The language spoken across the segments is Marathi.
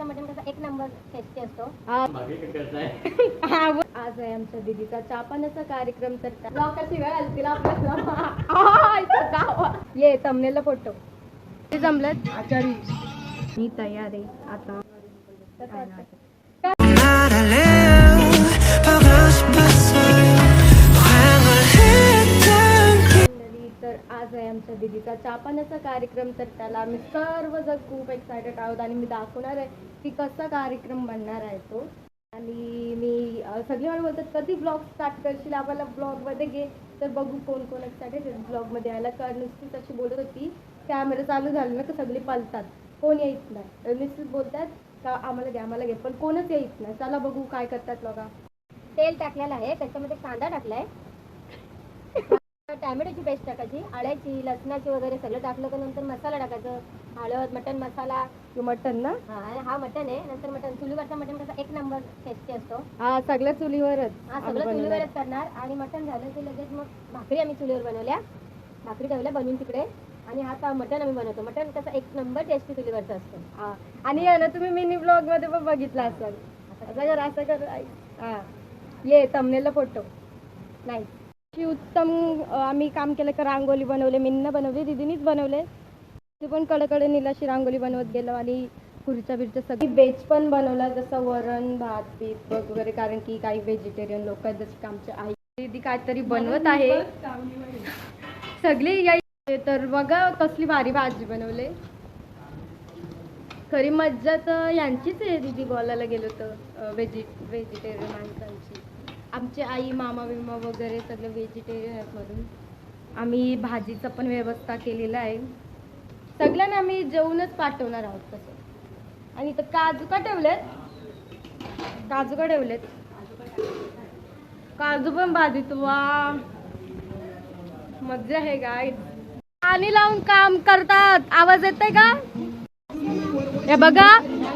मटण कसा एक नंबर टेस्टी असतो. आज आहे आमच्या दीदीचा चहा पाण्याचा कार्यक्रम, तर लोकांची वेळ आली तिला आपल्याला ये तमनेला फोटो जमलं. आचारी मी तयार आहे आता. तर आज आहे आमच्या दीदीचा चहा पाण्याचा कार्यक्रम, तर त्याला आम्ही सर्वजण खूप एक्सायटेड आहोत आणि मी दाखवणार आहे की कसा कार्यक्रम बनणार आहे तो. आणि मी सगळे मला बोलतात कधी ब्लॉग स्टार्ट करशील, आम्हाला ब्लॉगमध्ये घे. तर बघू कोण कोण एक्सायटेड ब्लॉगमध्ये यायला. कारण नुसतीच अशी बोलत होती कॅमेरा चालू झाला ना तर सगळे पळतात, कोण येत नाही. तर नुसतीच बोलतात का आम्हाला घे पण कोणच येत नाही. चला बघू काय करतात लोक. तेल टाकलेलं आहे, त्याच्यामध्ये कांदा टाकलाय, टॅमॅटोची पेस्ट टाकायची, आळ्याची, लसणाची वगैरे सगळं टाकलं तर नंतर मसाला टाकायचं, हळद, मटन मसाला. मटन ना? हा मटन आहे. नंतर मटन चुलीवरचा मटन कसा एक नंबर टेस्टी असतो. हा सगळं चुलीवरच. हा सगळं चुलीवरच करणार. आणि मटन झालं की लगेच मग भाकरी आम्ही चुलीवर बनवल्या, भाकरी ठेवल्या बनवून तिकडे. आणि आता मटन आम्ही बनवतो. मटन कसं एक नंबर टेस्टी चुलीवरचं असतं. हा आणि ना तुम्ही मिनी ब्लॉग मध्ये पण बघितला असाल. असं कर हा ये तमनेला फोटो नाही. उत्तम आम्ही काम केलं का रांगोळी बनवले, मीनं बनवली, दीदीनीच बनवले. ती पण कडे नीलाशी रांगोळी बनवत गेलो. आणि खुर्च्या बिरच्या सगळी वेज पण बनवला, जसं वरण भात पीठ वगैरे. कारण की काही व्हेजिटेरियन लोक आहेत जसे आमच्या आई. दीदी काहीतरी बनवत आहे सगळी याय. तर बघा कसली भारी भाजी बनवले. खरी मज्जा तर यांचीच आहे. दीदी बोलायला गेलो तर व्हेजिटेरियन माणसांची. आमचे आई मामा विमा वगैरे सगळे व्हेजिटेरियन आहेत म्हणून आम्ही भाजीचं पण व्यवस्था केलेलं आहे. सगळ्यांना आम्ही जेवूनच पाठवणार आहोत तसं. आणि तर काजू का ठेवलेत, काजू पण भाजीत. वा मज्जा आहे गाय. पाणी लावून काम करतात, आवाज येतोय का? हे बघा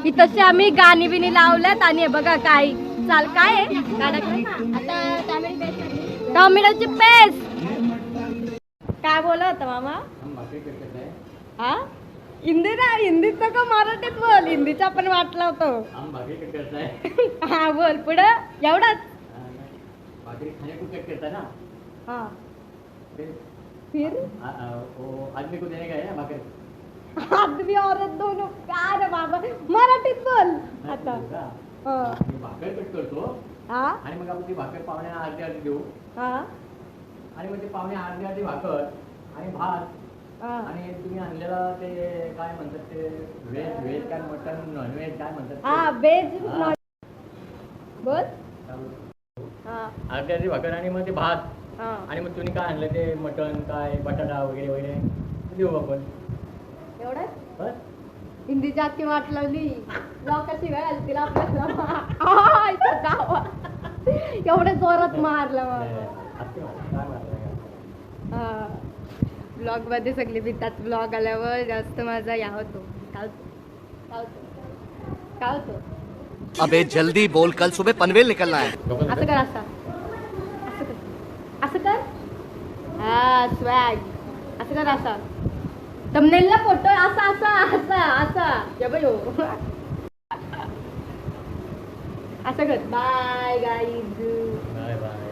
इथं आम्ही गाणी बिनी लावल्यात. आणि हे बघा काय चाल काय आहे आता टोमॅटोची पेस्ट. काय बोला होता मामा? हा हिंदी ना, हिंदीच का मराठीत बोल. हिंदीचा पण वाटला होतो. हा बोल पुढं एवढाच. हाँ फिर आदमी को देने का है ना भाकर. आदमी औरत दोनों प्यार बाबा. मराठीत बोल आता. भाकर कट करतो हा आणि मग आपण ती भाकर पावण्या अर्धी देऊ. हा आणि मग ते पावण्या अर्धी भाकर आणि भात. आणि तुम्ही आणलेला ते काय म्हणतात ते व्हेज काय मटन नॉनव्हेज काय म्हणतात. हा व्हेज बोल. अर्धी भाकर आणि मग ते भात. हा आणि मग तुम्ही काय आणलं ते मटन काय बटाटा वगैरे वगैरे देऊ आपण. एवढंच हिंदी जाती वाट लावली. लोकांची वेळ आली तिला आपल्याला एवढ्या जोरात मारलं. ब्लॉग मध्ये सगळे भितात. ब्लॉग आल्यावर जास्त माझा या होतो. काय होतो अबे जल्दी बोल, कल सुबह पनवेल निकलना है. असं कर, असं कर. हा स्वॅग असं कर. असा थंबनेलला फोटो असा असा असा असा असं कर. Bye guys. Bye bye.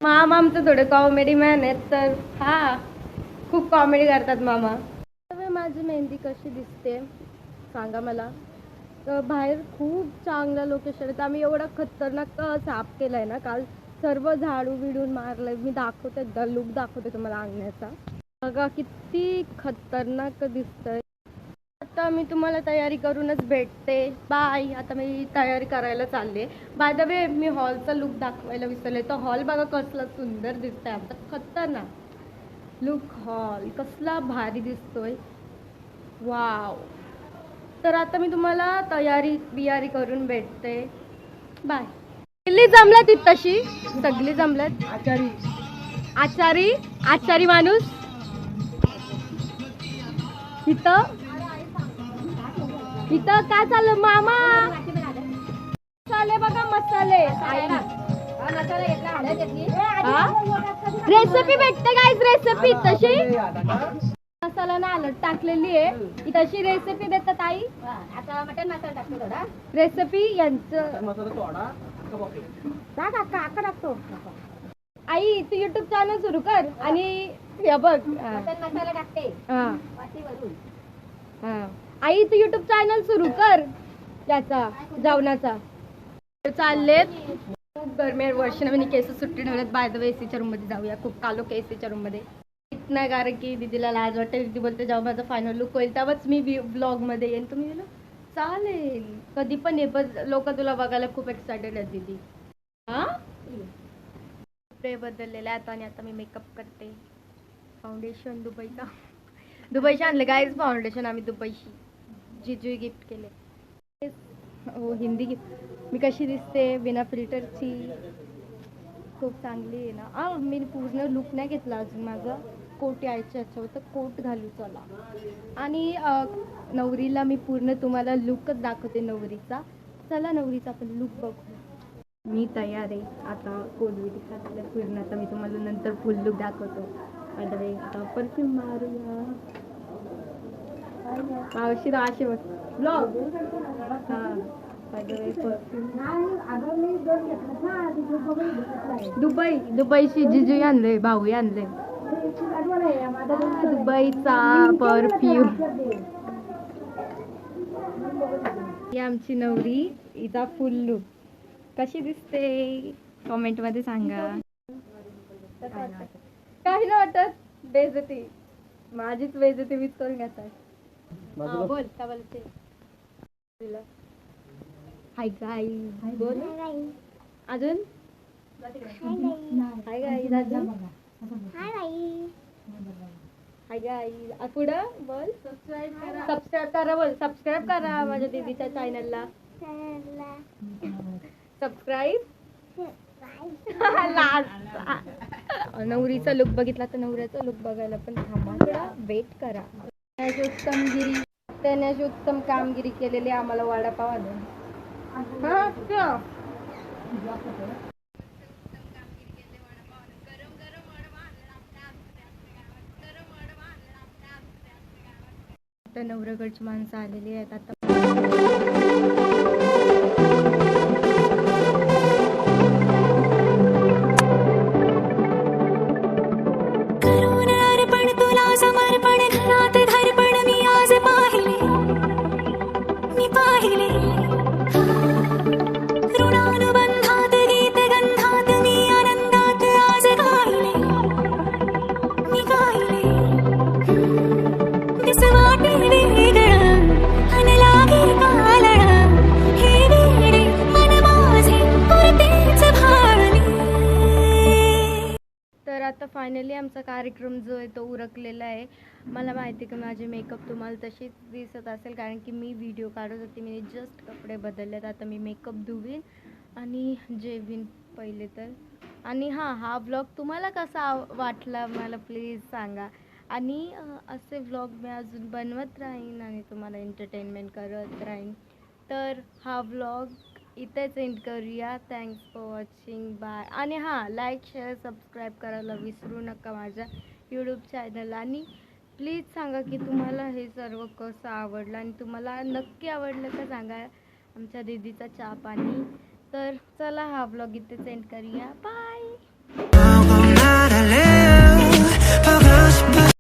मामा आमचं थोडे कॉमेडी मॅन आहेत. तर हा खूप कॉमेडी करतात मामा. माझी मेहंदी कशी दिसते सांगा मला. तर बाहेर खूप चांगलं लोकेशन आहे. आम्ही एवढा खतरनाक साफ केलाय ना काल. सर्व झाडू बिडून मारलंय. मी दाखवते लुक दाखवते तुम्हाला अंगण्याचा. बघा किती खतरनाक दिसतंय. आता मी तुम्हाला तयारी करूनच भेटते. बाय. आता मी तयारी करायला चालले. बाय द वे मी हॉलचा लुक दाखवायला विसरले. तर हॉल बघा कसला सुंदर दिसतंय. आमचा खतरनाक लुक. हॉल कसला भारी दिसतोय. वाव. तर आता मी तुम्हाला बियारी करून भेटते. बाय. सगळी जमल्यात तशी सगळी जमल्यात. आचारी माणूस इथं काय चाललं मामा. मसाले बघा मसाले. रेसिपी भेटते गाईज. रेसिपी तशी मसाला शेंगदाणा हलद टाकलेली आहे. ही तशी रेसिपी देतात आई. आता मटन मसाला टाकते थोडा. रेसिपी यांचं मसाला थोडा टाक अक्का टाकतो. आई तू युट्यूब चॅनल सुरू कर आणि हे बघ. मटन मसाला टाकते हा वाटीवरून. हा. आई तू युट्यूब चॅनल सुरू कर याचा जेवणाचा. चाललेत खूप गरमी आहे. वर्षाने केस सुट्टी ठेवल्यात. बाय द वे एसीच्या रूम मध्ये जाऊया. खूप कालो के एसीच्या रूम मध्ये नाही कारण की दीदीला लाज वाटते. दीदी बोलते जेव्हा माझा फायनल लुक होईल तेव्हाच मी ब्लॉग मध्ये येईन. तुम्ही गेलो चालेल कधी पण ये. पण लोक तुला बघायला खूप एक्सायटेड आहेत दीदी. हा कपडे बदललेले आता आणि आता मी मेकअप करते. फाउंडेशन दुबईचे आणले गाईज. फाउंडेशन आम्ही दुबईशी जिजू गिफ्ट केले. हो हिंदी गिफ्ट. मी कशी दिसते बिना फिल्टरची. खूप चांगली आहे ना. मी पूर्ण लुक नाही घेतला अजून. माझं कोट यायचं याच्यावर तर कोट घालू चला. आणि नवरीला मी पूर्ण तुम्हाला लुकच दाखवते नवरीचा. चला नवरीचा आपण लुक बघू. मी तयार आहे आता. कोलविटी घातलं पूर्ण. आता मी तुम्हाला नंतर फुल लुक दाखवतो. आता परफ्यूम मारूया. मावशी राशी बघ ब्लॉग. हां दुबईची जिजू आणले भाऊ आणले. दुबईचा परफ्यूम. ही आमची नवरी. हिचा फुल लुक कशी दिसते कमेंट मध्ये सांगा. काही नाही वाटत. बेइज्जती माझीच बेइज्जती मीच करून घेतात. बोल काय बोलते. हाय गाईज बोल अजून. हाय गाईज अजून. हाय गाईज पुढं बोल. सबस्क्राईब करा बोल. सबस्क्राईब करा माझ्या दीदीच्या चॅनलला. सबस्क्राईब. नवरीचा लुक बघितला तर नवऱ्याचा लुक बघायला पण थांबा थोडा वेट करा. त्याने उत्तम कामगिरी केलेली आम्हाला वडापाव आणून. नवऱ्याकडची माणसं आलेली आहेत आता. आता फायनली आमचा कार्यक्रम जो आहे तो उरकलेला आहे. मला माहिती की माझे मेकअप तुम्हाला तशीच दिसत असेल कारण की मी व्हिडिओ काढत होती. मी जस्ट कपडे बदललेत. आता मी मेकअप धुवीन आणि जेवीन पहिले तर. आणि हा व्लॉग तुम्हाला कसा वाटला मला प्लीज सांगा. आणि असे व्लॉग मी अजून बनवत राहीन आणि तुम्हाला एंटरटेनमेंट करत राहीन. तर हा व्लॉग इथेच एंड करूया. Thanks for watching. बाय. आणि लाईक शेअर सबस्क्राईब करायला विसरू नका माझ्या यूट्यूब चॅनलला. आणि प्लीज सांगा की तुम्हाला हे सर्व कसं आवडलं आणि तुम्हाला नक्की आवडलं का सांगा आमच्या दीदीचा चहा पाणी. तर चला हा व्लॉग इथेच एंड करूया. बाय.